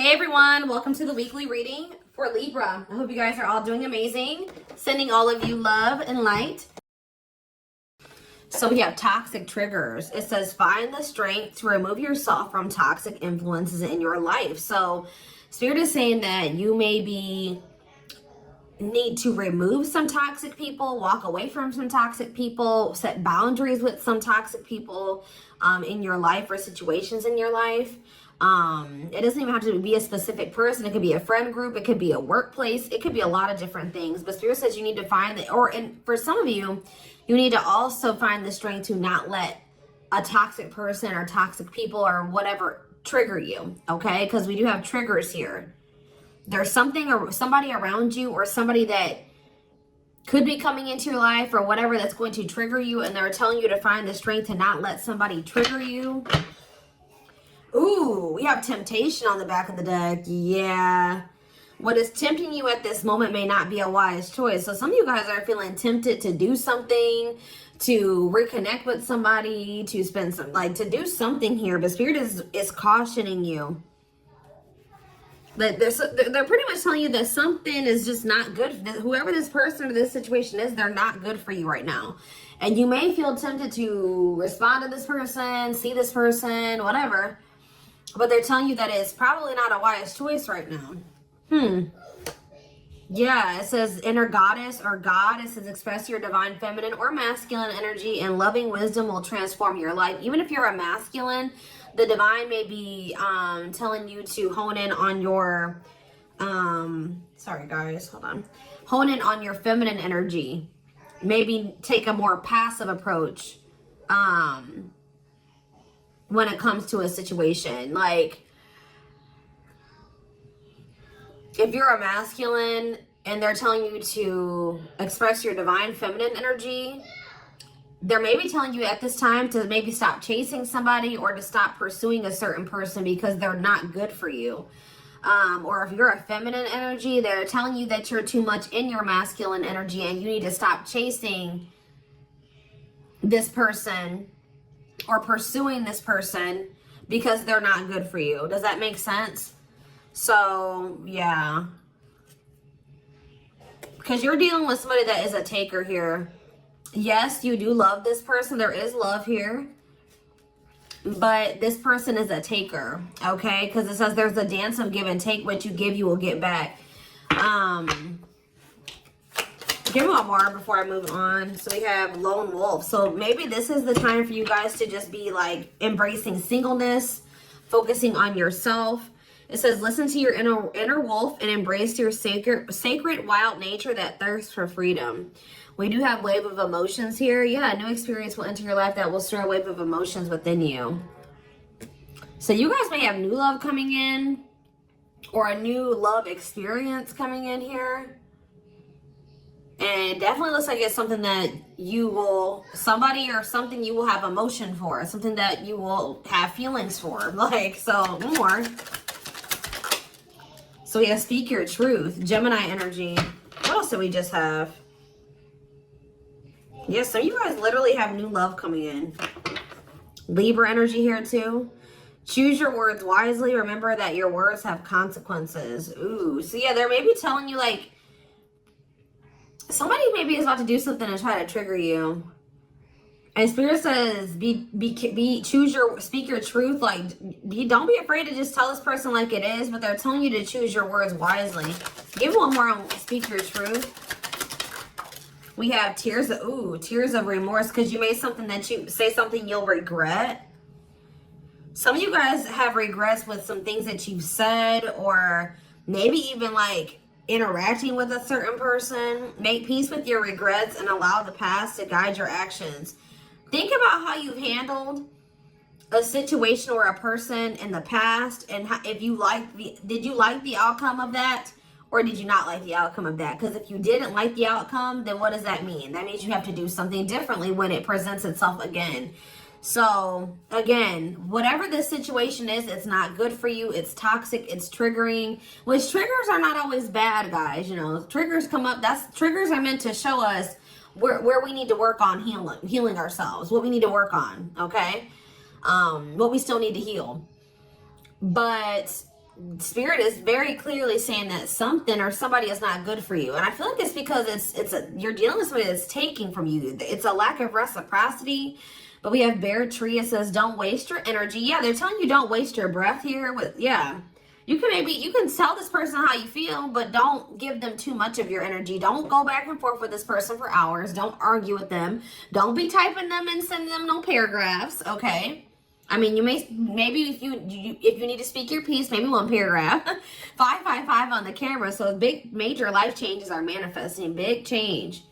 Hey everyone, welcome to the weekly reading for Libra. I hope you guys are all doing amazing. Sending all of you love and light. So we have toxic triggers. It says find the strength to remove yourself from toxic influences in your life. So Spirit is saying that you maybe need to remove some toxic people, walk away from some toxic people, set boundaries with some toxic people in your life or situations in your life. It doesn't even have to be a specific person. It could be a friend group. It could be a workplace. It could be a lot of different things. But Spirit says you need to find that, and for some of you, you need to also find the strength to not let a toxic person or toxic people or whatever trigger you, okay? Because we do have triggers here. There's something or somebody around you or somebody that could be coming into your life or whatever that's going to trigger you, and they're telling you to find the strength to not let somebody trigger you. Ooh, we have temptation on the back of the deck. Yeah. What is tempting you at this moment may not be a wise choice. So some of you guys are feeling tempted to do something, to reconnect with somebody, to spend some, to do something here. But Spirit is cautioning you. That they're pretty much telling you that something is just not good. Whoever this person or this situation is, they're not good for you right now. And you may feel tempted to respond to this person, see this person, whatever. But they're telling you that it's probably not a wise choice right now. Yeah, it says inner goddess or God. It says express your divine feminine or masculine energy, and loving wisdom will transform your life. Even if you're a masculine, the divine may be telling you to hone in on your, sorry guys, hold on. Hone in on your feminine energy. Maybe take a more passive approach when it comes to a situation. Like, if you're a masculine and they're telling you to express your divine feminine energy, they're maybe telling you at this time to maybe stop chasing somebody or to stop pursuing a certain person because they're not good for you. Or if you're a feminine energy, they're telling you that you're too much in your masculine energy and you need to stop chasing this person or pursuing this person because they're not good for you. Does that make sense? So, yeah. Because you're dealing with somebody that is a taker here. Yes, you do love this person. There is love here. But this person is a taker, okay? Because it says there's a dance of give and take. What you give, you will get back. Give me one more before I move on. So we have lone wolf. So maybe this is the time for you guys to just be like embracing singleness, focusing on yourself. It says listen to your inner wolf and embrace your sacred wild nature that thirsts for freedom. We do have wave of emotions here. Yeah, a new experience will enter your life that will stir a wave of emotions within you. So you guys may have new love coming in or a new love experience coming in here. And it definitely looks like it's something that you will, somebody or something you will have emotion for. Something that you will have feelings for. Like, so more. So yeah, speak your truth. Gemini energy. What else do we just have? Yes, so you guys literally have new love coming in. Libra energy here too. Choose your words wisely. Remember that your words have consequences. Ooh, so yeah, they're maybe telling you like, somebody maybe is about to do something and try to trigger you. And Spirit says, speak your truth. Like, don't be afraid to just tell this person like it is, but they're telling you to choose your words wisely. Give one more on speak your truth. We have tears of remorse, because you made something that you say something you'll regret. Some of you guys have regrets with some things that you've said, or maybe even like interacting with a certain person. Make peace with your regrets and allow the past to guide your actions. Think about how you've handled a situation or a person in the past, and if you did you like the outcome of that, or did you not like the outcome of that? Because if you didn't like the outcome, then what does that mean? That means you have to do something differently when it presents itself again. So again, whatever this situation is, it's not good for you. It's toxic. It's triggering, which triggers are not always bad, guys. You know, triggers come up. Triggers are meant to show us where we need to work on healing ourselves, what we need to work on. Okay. What we still need to heal. But Spirit is very clearly saying that something or somebody is not good for you. And I feel like it's because you're dealing with somebody that's taking from you. It's a lack of reciprocity. But we have Bear Tree. It says, don't waste your energy. Yeah, they're telling you don't waste your breath here. You can tell this person how you feel, but don't give them too much of your energy. Don't go back and forth with this person for hours. Don't argue with them. Don't be typing them and sending them no paragraphs, okay? I mean, maybe if you need to speak your piece, maybe one paragraph. 555 on the camera. So big, major life changes are manifesting. Big change.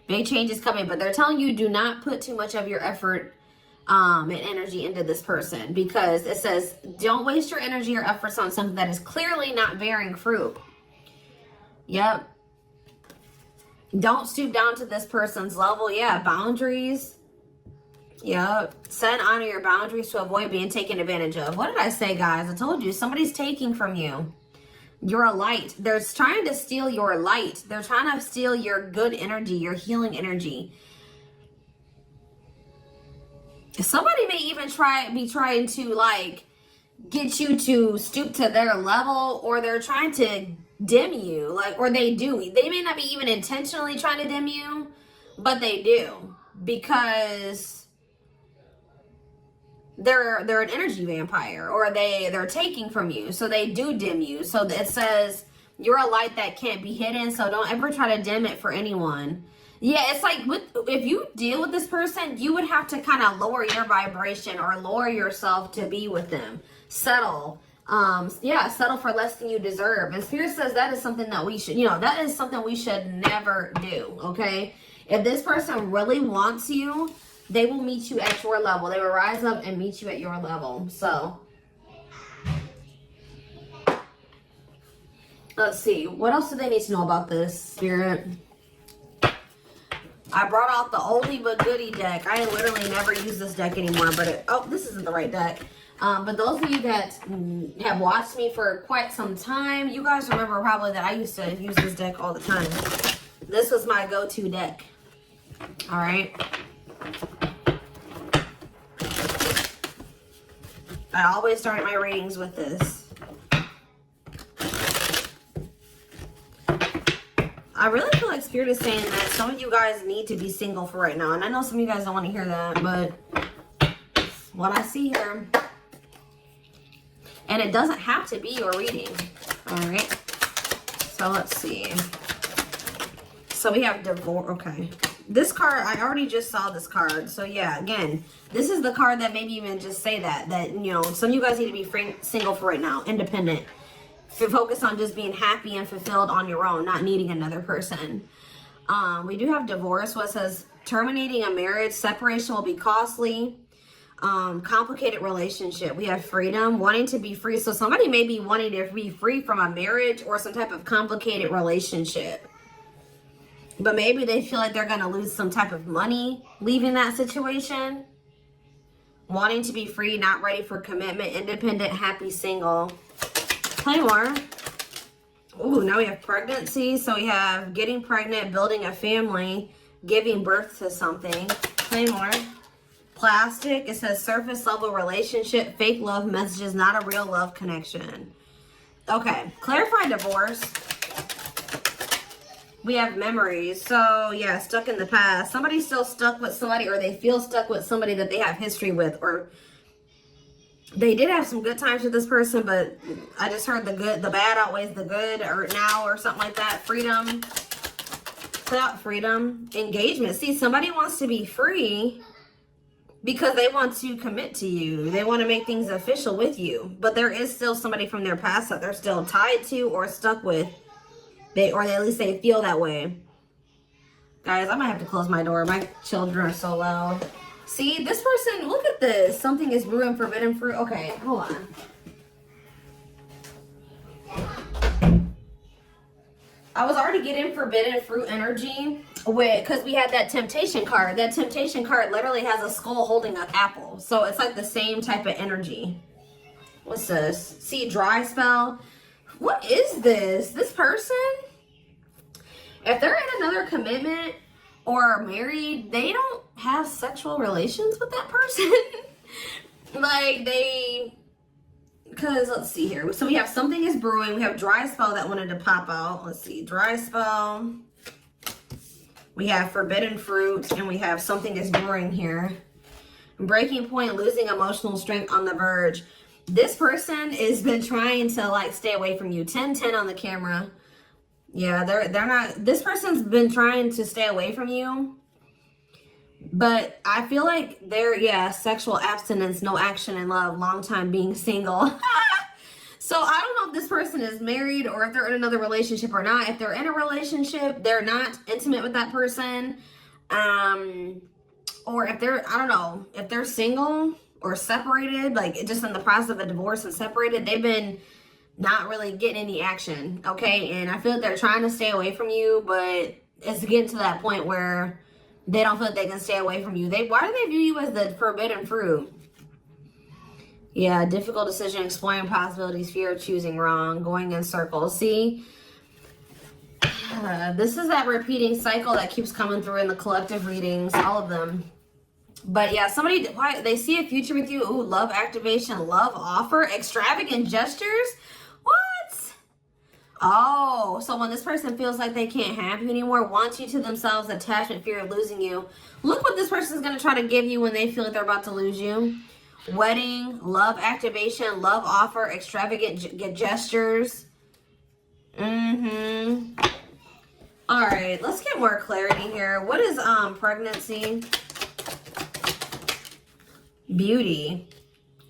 Big change is coming. But they're telling you do not put too much of your effort and energy into this person, because it says don't waste your energy or efforts on something that is clearly not bearing fruit. Yep. Don't stoop down to this person's level. Yeah, boundaries. Yep. Set and honor your boundaries to avoid being taken advantage of. What did I say, guys? I told you somebody's taking from you. You're a light. They're trying to steal your light. They're trying to steal your good energy, your healing energy. Somebody may even be trying to like get you to stoop to their level, or they're trying to dim you, like, or they do. They may not be even intentionally trying to dim you, but they do, because they're an energy vampire, or they're taking from you, so they do dim you. So it says you're a light that can't be hidden, so don't ever try to dim it for anyone. Yeah, it's like if you deal with this person, you would have to kind of lower your vibration or lower yourself to be with them. Settle. Settle for less than you deserve. And Spirit says that is something that we should, that is something we should never do, okay? If this person really wants you, they will meet you at your level. They will rise up and meet you at your level. So, let's see. What else do they need to know about this, Spirit? I brought out the oldie but goodie deck. I literally never use this deck anymore, but this isn't the right deck. But those of you that have watched me for quite some time, you guys remember probably that I used to use this deck all the time. This was my go-to deck. All right. I always start my readings with this. I really feel like Spirit is saying that some of you guys need to be single for right now. And I know some of you guys don't want to hear that, but what I see here. And it doesn't have to be your reading. All right. So let's see. So we have divorce. Okay. This card, I already just saw this card. So yeah, again, this is the card that maybe even just say that some of you guys need to be single for right now, independent. Focus on just being happy and fulfilled on your own, not needing another person. We do have divorce. What says terminating a marriage, separation will be costly. Complicated relationship. We have freedom, wanting to be free. So somebody may be wanting to be free from a marriage or some type of complicated relationship. But maybe they feel like they're going to lose some type of money leaving that situation. Wanting to be free, not ready for commitment, independent, happy, single. Play more. Ooh, now we have pregnancy. So we have getting pregnant, building a family, giving birth to something. Play more. Plastic. It says surface level relationship, fake love messages, not a real love connection. Okay. Clarify divorce. We have memories. So yeah, stuck in the past. Somebody's still stuck with somebody, or they feel stuck with somebody that they have history with, or they did have some good times with this person, but I just heard the bad outweighs the good, or now, or something like that. Freedom. Freedom. Engagement. See, somebody wants to be free because they want to commit to you. They want to make things official with you. But there is still somebody from their past that they're still tied to or stuck with. Or at least they feel that way. Guys, I might have to close my door. My children are so loud. See, this person, look at this. Something is brewing forbidden fruit. Okay, hold on. I was already getting forbidden fruit energy because we had that temptation card. That temptation card literally has a skull holding an apple. So it's like the same type of energy. What's this? See, dry spell. What is this? This person, if they're in another commitment or married, they don't have sexual relations with that person. Like Because let's see here. So we have something is brewing. We have dry spell that wanted to pop out. Let's see. Dry spell. We have forbidden fruit. And we have something is brewing here. Breaking point, losing emotional strength, on the verge. This person has been trying to like stay away from you. 10-10 on the camera. Yeah, they're not. This person's been trying to stay away from you. But I feel like they're, yeah, sexual abstinence, no action in love, long time being single. So I don't know if this person is married or if they're in another relationship or not. If they're in a relationship, they're not intimate with that person. Or if they're, I don't know, if they're single or separated, like just in the process of a divorce and separated, they've been not really getting any action, okay? And I feel like they're trying to stay away from you, but it's getting to that point where they don't feel like they can stay away from you. Why do they view you as the forbidden fruit? Yeah, difficult decision, exploring possibilities, fear of choosing wrong, going in circles. See, this is that repeating cycle that keeps coming through in the collective readings, all of them. But yeah, they see a future with you. Ooh, love activation, love offer, extravagant gestures. What? Oh, so when this person feels like they can't have you anymore, wants you to themselves, attachment, fear of losing you. Look what this person is going to try to give you when they feel like they're about to lose you. Wedding, love activation, love offer, extravagant gestures. All right, let's get more clarity here. What is pregnancy? Beauty.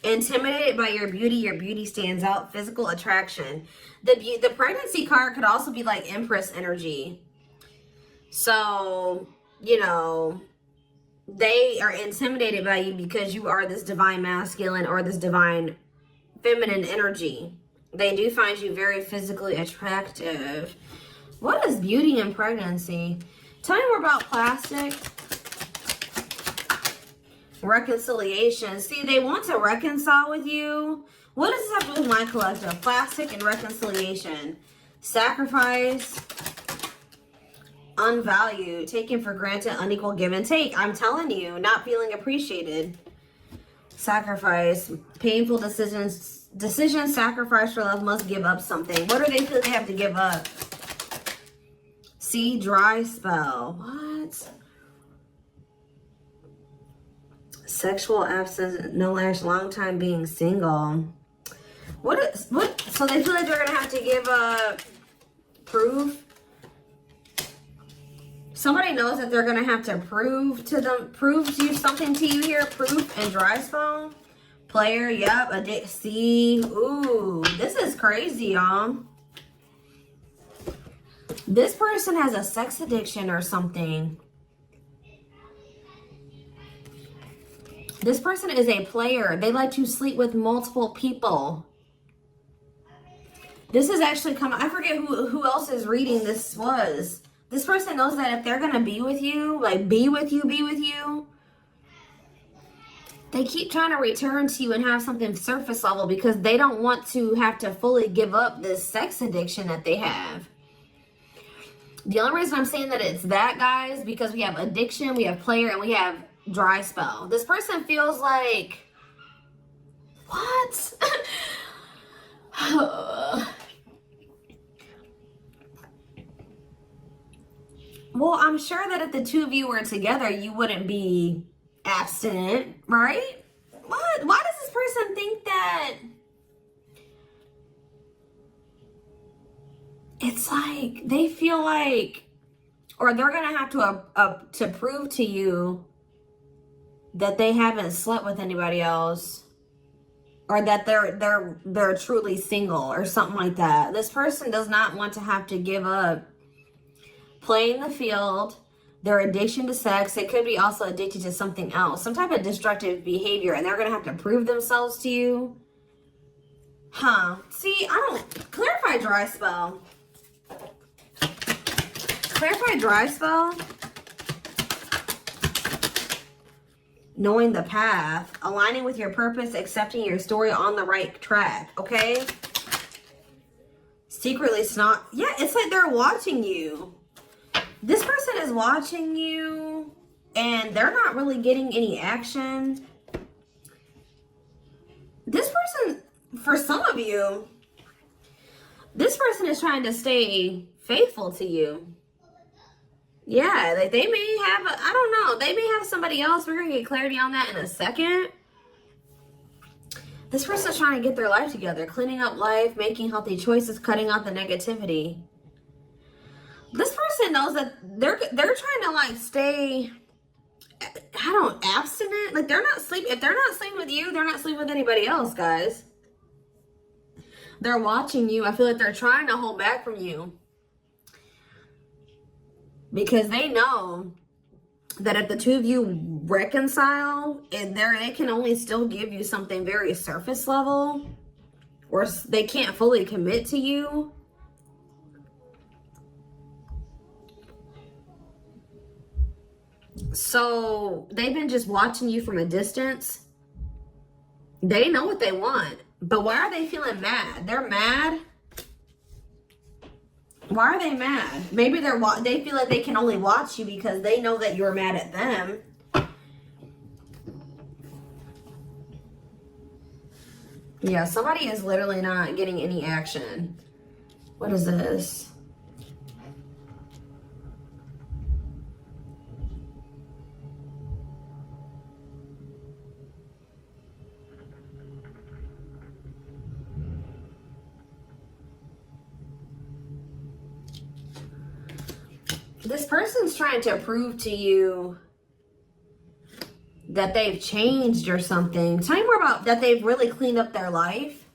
Intimidated by your beauty stands out. Physical attraction. The pregnancy card could also be like Empress energy. So, you know, they are intimidated by you because you are this divine masculine or this divine feminine energy. They do find you very physically attractive. What is beauty and pregnancy? Tell me more about plastic. Reconciliation. See, they want to reconcile with you. What does this have to do with my collective? Plastic and reconciliation. Sacrifice. Unvalued. Taken for granted. Unequal give and take. I'm telling you, not feeling appreciated. Sacrifice. Painful decisions. Sacrifice for love. Must give up something. What do they feel they have to give up? See, dry spell. What? Sexual absence, no lash, long time being single. What? So they feel like they're gonna have to give proof. Somebody knows that they're gonna have to prove you something to you here. Proof and dry spell. Player, yep. See, ooh, this is crazy, y'all. This person has a sex addiction or something. This person is a player. They like to sleep with multiple people. This is actually coming. I forget who else's reading this was. This person knows that if they're going to be with you, like be with you, they keep trying to return to you and have something surface level because they don't want to have to fully give up this sex addiction that they have. The only reason I'm saying that it's that, guys, because we have addiction, we have player, and we have dry spell. This person feels like, what? Well, I'm sure that if the two of you were together, you wouldn't be abstinent, right? What? Why does this person think that? It's like they feel like, or they're gonna have to prove to you that they haven't slept with anybody else, or that they're truly single or something like that. This person does not want to have to give up playing the field, their addiction to sex. They could be also addicted to something else, some type of destructive behavior, and they're going to have to prove themselves to you. Huh. See, I don't... Clarify dry spell. Clarify dry spell. Knowing the path, aligning with your purpose, accepting your story, on the right track, okay? Secretly snot. Yeah, it's like they're watching you. This person is watching you, and they're not really getting any action. This person for some of you, this person is trying to stay faithful to you. Yeah, like they may have, I don't know, they may have somebody else. We're going to get clarity on that in a second. This person's trying to get their life together, cleaning up life, making healthy choices, cutting out the negativity. This person knows that they're trying to like stay, abstinent. Like they're not sleeping. If they're not sleeping with you, they're not sleeping with anybody else, guys. They're watching you. I feel like they're trying to hold back from you. Because they know that if the two of you reconcile, and they can only still give you something very surface level, or they can't fully commit to you. So they've been just watching you from a distance. They know what they want, but why are they feeling mad? They're mad. Why are they mad? Maybe they feel like they can only watch you because they know that you're mad at them. Yeah, somebody is literally not getting any action. What is this? This person's trying to prove to you that they've changed or something. Tell me more about that. They've really cleaned up their life.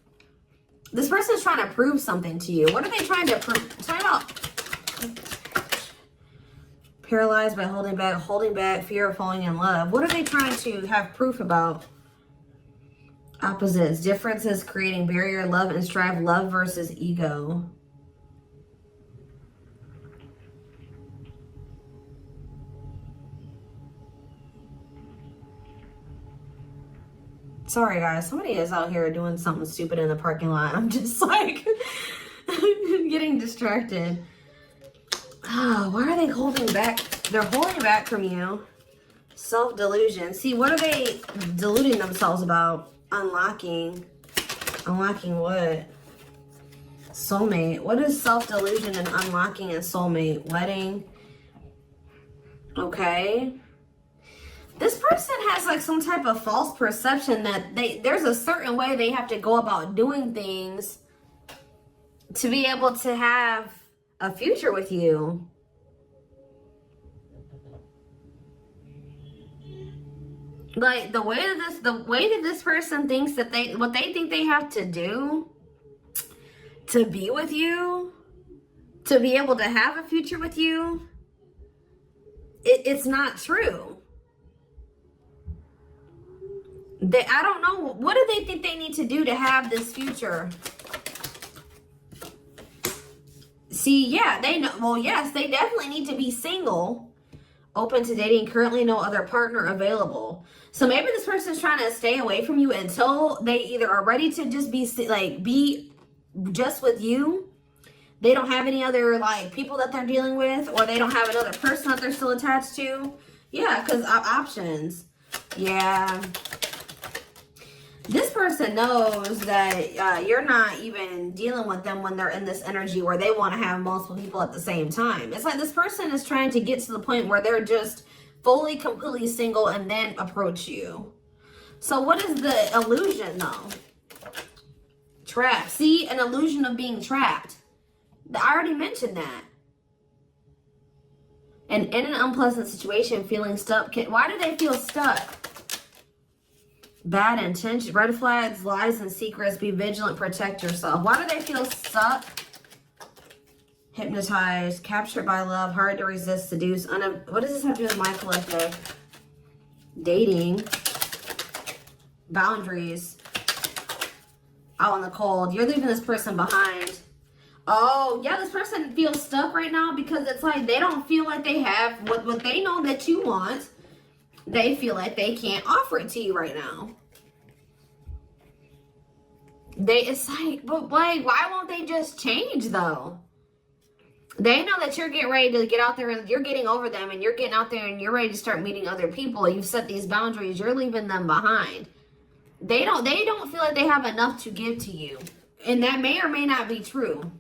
This person's trying to prove something to you. What are they trying to prove? Tell me about paralyzed by holding back, fear of falling in love. What are they trying to have proof about? Opposites, differences, creating barrier, love and strive, love versus ego. Sorry, guys. Somebody is out here doing something stupid in the parking lot. I'm just like getting distracted. Oh, why are they holding back? They're holding back from you. Self-delusion. See, what are they deluding themselves about? Unlocking. Unlocking what? Soulmate. What is self-delusion and unlocking and soulmate? Wedding. Okay. This person has like some type of false perception that there's a certain way they have to go about doing things to be able to have a future with you. Like the way that this person thinks that what they think they have to do to be with you, to be able to have a future with you, it's not true. I don't know. What do they think they need to do to have this future? See, yeah, they know. Well, yes, they definitely need to be single, open to dating, currently no other partner available. So maybe this person's trying to stay away from you until they either are ready to just be just with you. They don't have any other like people that they're dealing with, or they don't have another person that they're still attached to. Yeah, because options. Yeah. This person knows that you're not even dealing with them when they're in this energy where they want to have multiple people at the same time. It's like this person is trying to get to the point where they're just fully, completely single and then approach you. So what is the illusion though? Trapped. See, an illusion of being trapped. I already mentioned that. And in an unpleasant situation, feeling stuck. Why do they feel stuck? Bad intention, red flags, lies and secrets, be vigilant, protect yourself. Why do they feel stuck? Hypnotized, captured by love, hard to resist, seduce. What does this have to do with my collective? Dating. Boundaries. Out in the cold. You're leaving this person behind. Oh, yeah, this person feels stuck right now because it's like they don't feel like they have what they know that you want. They feel like they can't offer it to you right now. It's like, but like, why won't they just change though? They know that you're getting ready to get out there and you're getting over them and you're getting out there and you're ready to start meeting other people. You've set these boundaries. You're leaving them behind. They don't feel like they have enough to give to you. And that may or may not be true.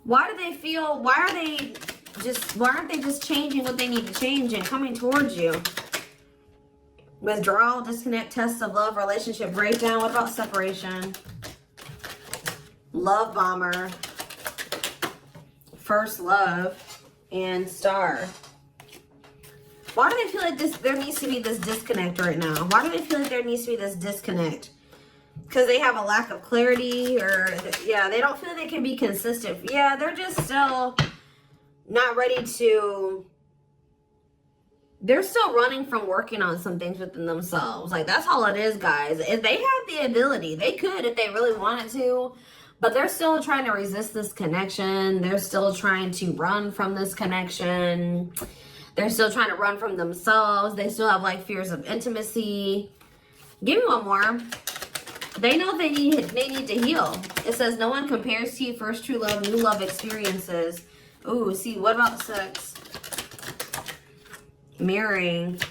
Why do they feel, why aren't they just changing what they need to change and coming towards you? Withdrawal, disconnect, test of love, relationship breakdown. What about separation? Love bomber, first love, and star. Why do they feel like there needs to be this disconnect right now? Why do they feel like there needs to be this disconnect? Because they have a lack of clarity, or yeah, they don't feel they can be consistent. Yeah, they're just still not ready to, they're still running from working on some things within themselves. Like, that's all it is, guys. If they have the ability, they could if they really wanted to, but they're still trying to resist this connection. They're still trying to run from this connection. They're still trying to run from themselves. They still have like fears of intimacy. Give me one more. They know they need to heal. It says no one compares to you. First true love, new love experiences. Ooh, see, what about sex? Mirroring.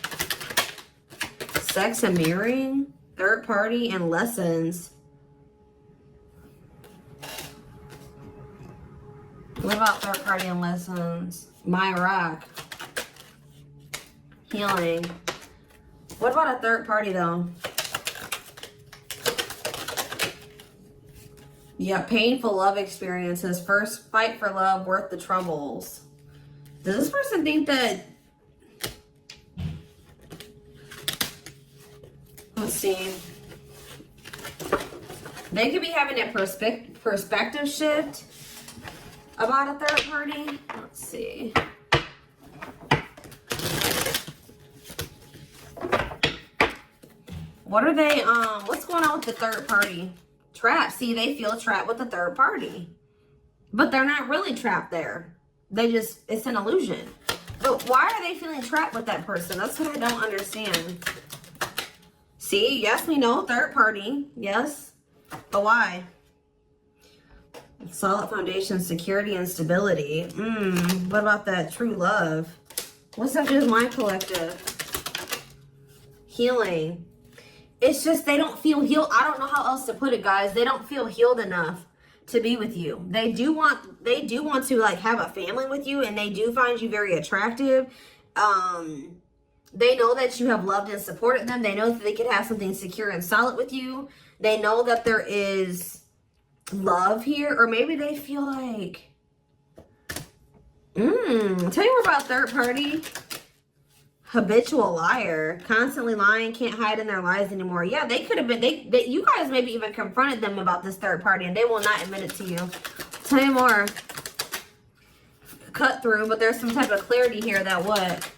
Sex and mirroring. Third party and lessons. What about third party and lessons? My rock. Healing. What about a third party though? Yeah, painful love experiences. First fight for love, worth the troubles. Does this person think that... Let's see. They could be having a perspective shift about a third party. Let's see. What are they, what's going on with the third party? Trapped. See, they feel trapped with the third party. But they're not really trapped there. They just, it's an illusion. But why are they feeling trapped with that person? That's what I don't understand. See, yes, we know, third party. Yes. But why? Solid foundation, security, and stability. What about that true love? What's up with my collective? Healing. It's just they don't feel healed. I don't know how else to put it, guys. They don't feel healed enough to be with you. They do want to like have a family with you, and they do find you very attractive. They know that you have loved and supported them. They know that they could have something secure and solid with you. They know that there is love here, or maybe they feel like tell you more about third party. Habitual liar, constantly lying, can't hide in their lies anymore. Yeah, they could have been, you guys maybe even confronted them about this third party, and they will not admit it to you. Tell you more. Cut through, but there's some type of clarity here that what?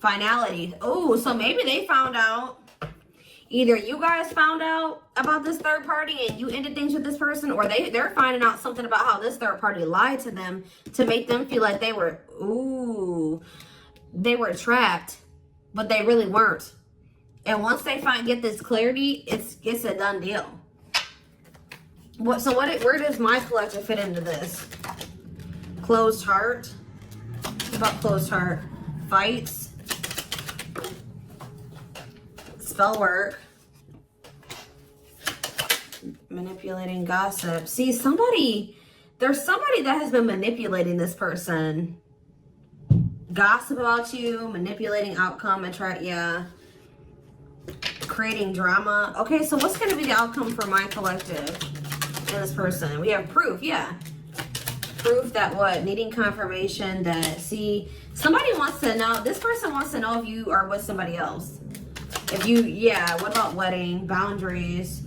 Finality. Oh, so maybe they found out. Either you guys found out about this third party and you ended things with this person, or they're finding out something about how this third party lied to them to make them feel like they were, they were trapped, but they really weren't. And once they get this clarity, it's a done deal. Where does my collective fit into this? Closed heart. What about closed heart? Fights. Spell work. Manipulating, gossip. See, there's somebody that has been manipulating this person. Gossip about you, manipulating outcome, creating drama. Okay, so what's going to be the outcome for my collective and this person? We have proof, proof that what? Needing confirmation that, see, somebody wants to know, this person wants to know if you are with somebody else. If you, what about wedding, boundaries,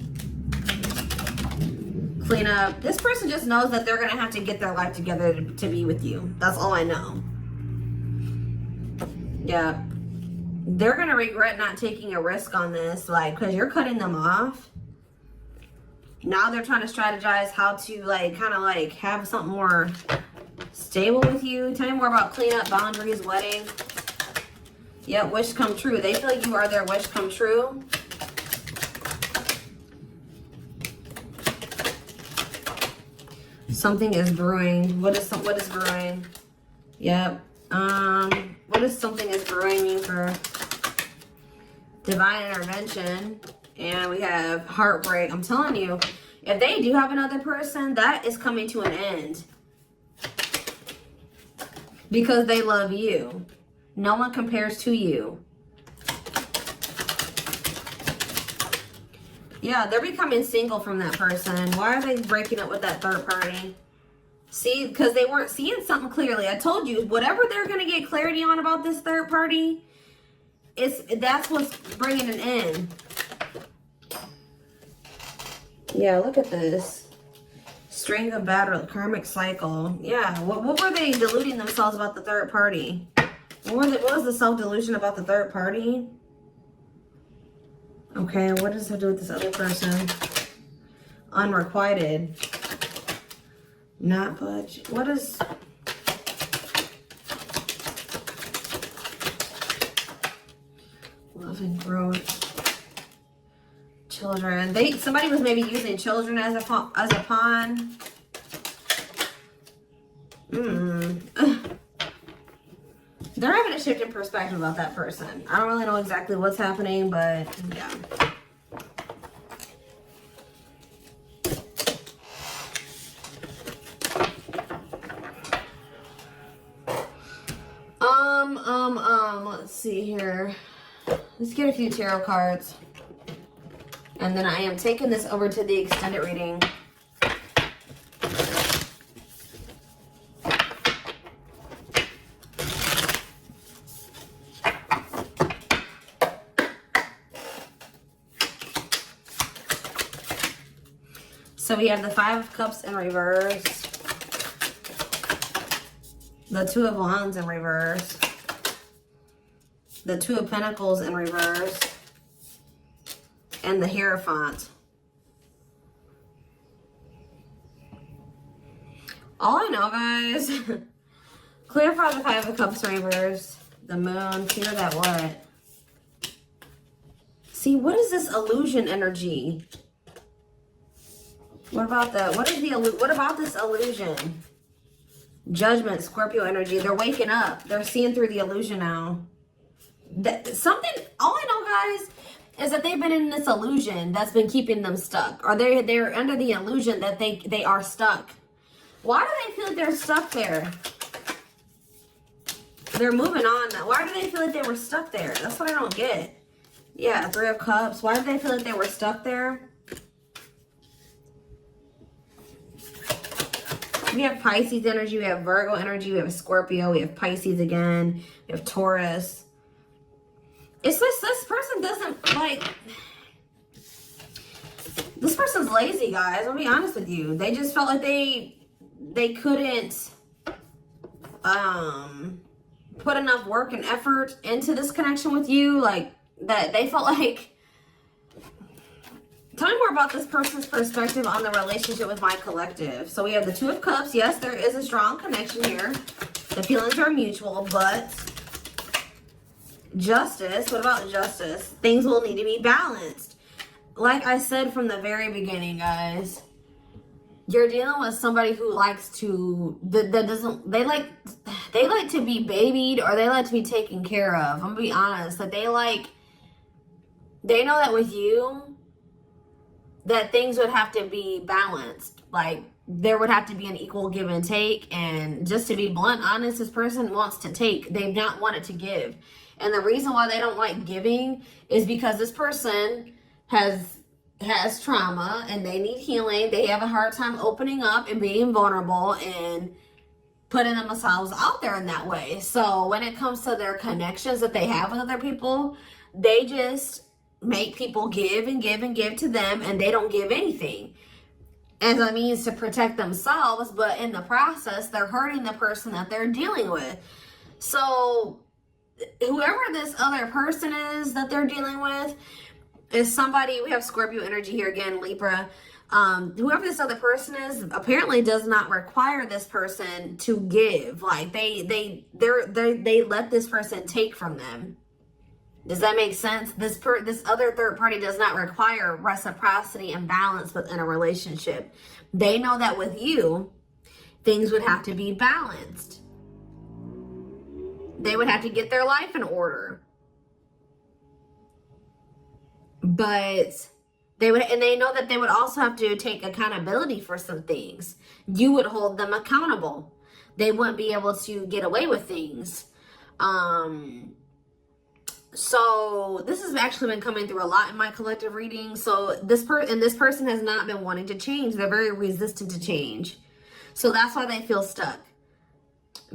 clean up. This person just knows that they're going to have to get their life together to be with you. That's all I know. Yeah, they're going to regret not taking a risk on this, like, because you're cutting them off. Now they're trying to strategize how to, like, kind of, like, have something more stable with you. Tell me more about cleanup, boundaries, wedding. Yeah, wish come true. They feel like you are their wish come true. Something is brewing. What is brewing? Yep. What does something is brewing mean for divine intervention? And we have heartbreak. I'm telling you, if they do have another person, that is coming to an end. Because they love you. No one compares to you. Yeah, they're becoming single from that person. Why are they breaking up with that third party? See, because they weren't seeing something clearly. I told you, whatever they're going to get clarity on about this third party, that's what's bringing an end. Yeah, look at this. String of battle, karmic cycle. Yeah, what were they deluding themselves about the third party? What was the self-delusion about the third party? Okay, what does it do with this other person? Unrequited. Not budge. What is... Love and growth. Children. Somebody was maybe using children as a pawn. They're having a shift in perspective about that person. I don't really know exactly what's happening, but yeah. Let's see here. Let's get a few tarot cards. And then I am taking this over to the extended reading. So we have the Five of Cups in reverse. The Two of Wands in reverse. The Two of Pentacles in reverse. And the Hierophant. All I know, guys, clarify the Five of Cups in reverse. The Moon, clear that what? See, what is this illusion energy? What about that? What about this illusion? Judgment, Scorpio energy. They're waking up. They're seeing through the illusion now. All I know, guys, is that they've been in this illusion that's been keeping them stuck. Or they're under the illusion that they are stuck. Why do they feel like they're stuck there? They're moving on now. Why do they feel like they were stuck there? That's what I don't get. Yeah, Three of Cups. Why do they feel like they were stuck there? We have Pisces energy, we have Virgo energy, we have Scorpio, we have Pisces again, we have Taurus. It's just this person doesn't like... This person's lazy, guys. I'll be honest with you. They just felt like they couldn't put enough work and effort into this connection with you. Like, that they felt like... Tell me more about this person's perspective on the relationship with my collective. So we have the Two of Cups. Yes, there is a strong connection here. The feelings are mutual, but Justice. What about Justice? Things will need to be balanced. Like I said from the very beginning, guys, you're dealing with somebody who likes to they like to be babied, or they like to be taken care of. I'm gonna be honest, that they know that with you, that things would have to be balanced. Like, there would have to be an equal give and take. And just to be blunt, honest, this person wants to take. They've not wanted to give. And the reason why they don't like giving is because this person has trauma and they need healing. They have a hard time opening up and being vulnerable and putting themselves out there in that way. So when it comes to their connections that they have with other people, they just make people give and give and give to them, and they don't give anything as a means to protect themselves, but in the process they're hurting the person that they're dealing with. So whoever this other person is that they're dealing with is somebody... We have Scorpio energy here again, Libra. Whoever this other person is apparently does not require this person to give. Like, they let this person take from them. Does that make sense? This other third party does not require reciprocity and balance within a relationship. They know that with you, things would have to be balanced. They would have to get their life in order. But they would, and they know that they would also have to take accountability for some things. You would hold them accountable. They wouldn't be able to get away with things. So this has actually been coming through a lot in my collective reading. So this person has not been wanting to change. They're very resistant to change. So that's why they feel stuck.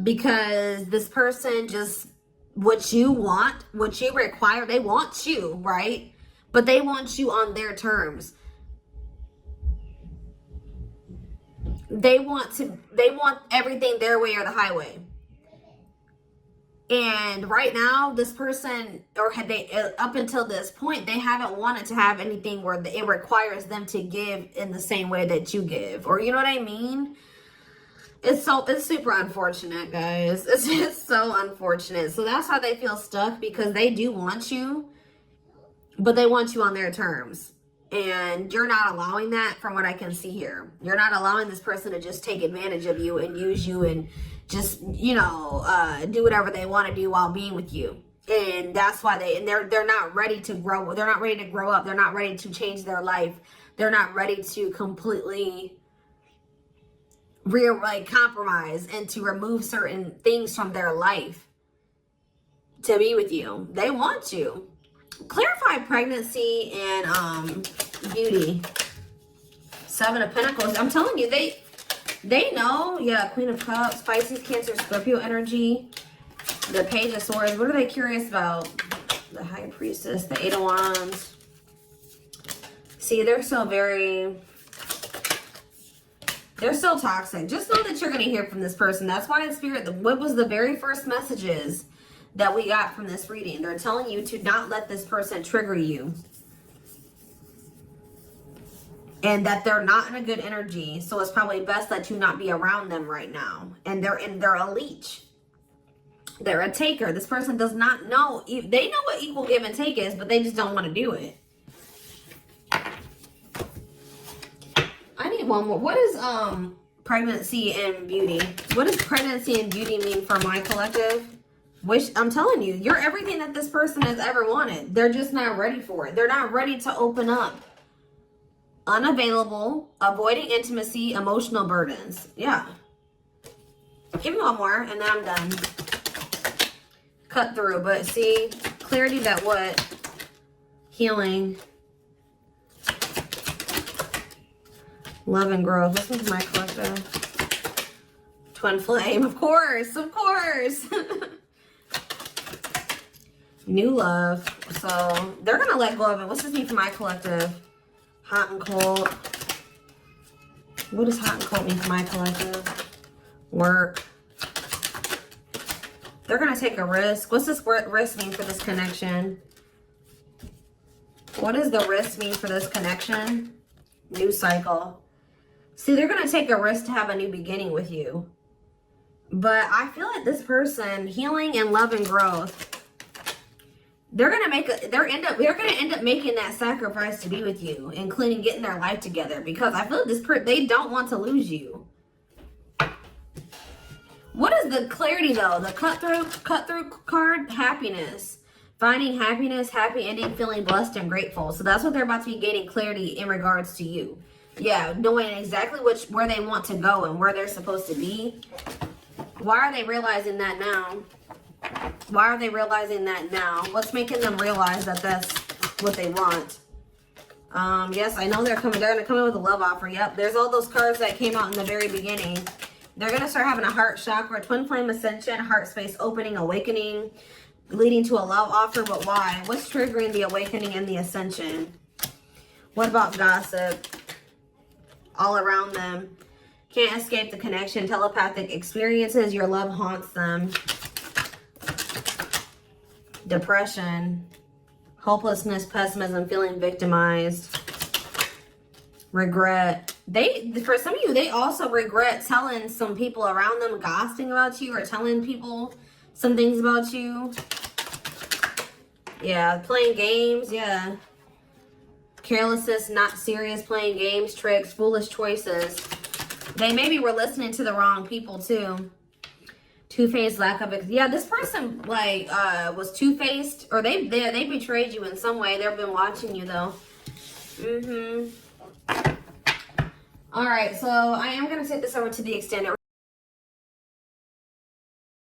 Because this person just, what you want, what you require, they want you, right? But they want you on their terms. They want everything their way or the highway. And right now, this person, or had they, up until this point, they haven't wanted to have anything where it requires them to give in the same way that you give. Or you know what I mean? It's super unfortunate, guys. It's just so unfortunate. So that's why they feel stuck, because they do want you, but they want you on their terms. And you're not allowing that, from what I can see here. You're not allowing this person to just take advantage of you and use you and just, you know, do whatever they want to do while being with you. And that's why they're not ready to grow. They're not ready to grow up. They're not ready to change their life. They're not ready to completely compromise and to remove certain things from their life to be with you. They want you. Clarify pregnancy and beauty. 7 of Pentacles. I'm telling you, they know. Yeah, Queen of Cups, Pisces, Cancer, Scorpio energy. The Page of Swords. What are they curious about? The High Priestess, the 8 of Wands. See, they're so toxic. Just know that you're going to hear from this person. That's why in Spirit, what was the very first messages that we got from this reading? They're telling you to not let this person trigger you. And that they're not in a good energy. So it's probably best that you not be around them right now. And they're a leech. They're a taker. This person does not know. They know what equal give and take is, but they just don't want to do it. I need one more. What is pregnancy and beauty? What does pregnancy and beauty mean for my collective? I'm telling you, you're everything that this person has ever wanted. They're just not ready for it. They're not ready to open up. Unavailable, avoiding intimacy, emotional burdens. Yeah. Give me one more and then I'm done. Cut through, but see, clarity that what? Healing. Love and growth. This is my collective. Twin flame, of course, of course. New love. So they're gonna let go of it. What's this mean for my collective? Hot and cold. What does hot and cold mean for my collective? Work. They're gonna take a risk. What's this risk mean for this connection? What does the risk mean for this connection? New cycle. See, they're gonna take a risk to have a new beginning with you. But I feel like this person, healing and love and growth, they're gonna end up making that sacrifice to be with you, including getting their life together, because I feel like they don't want to lose you. What is the clarity though? The cut through card, happiness. Finding happiness, happy ending, feeling blessed and grateful. So that's what they're about to be gaining clarity in regards to you. Yeah, knowing exactly where they want to go and where they're supposed to be. Why are they realizing that now? Why are they realizing that now? What's making them realize that that's what they want? Yes, I know they're gonna come in with a love offer. Yep, there's all those cards that came out in the very beginning. They're gonna start having a heart chakra, twin flame ascension, heart space opening, awakening, leading to a love offer. But why? What's triggering the awakening and the ascension? What about gossip? All around them. Can't escape the connection. Telepathic experiences. Your love haunts them. Depression. Hopelessness, pessimism, feeling victimized. Regret. For some of you, they also regret telling some people around them, gossiping about you or telling people some things about you. Yeah, playing games. Yeah. Carelessness, not serious, playing games, tricks, foolish choices. They maybe were listening to the wrong people too. Two-faced, lack of yeah. This person like was two-faced, or they betrayed you in some way. They've been watching you though. All right, so I am gonna take this over to the extended.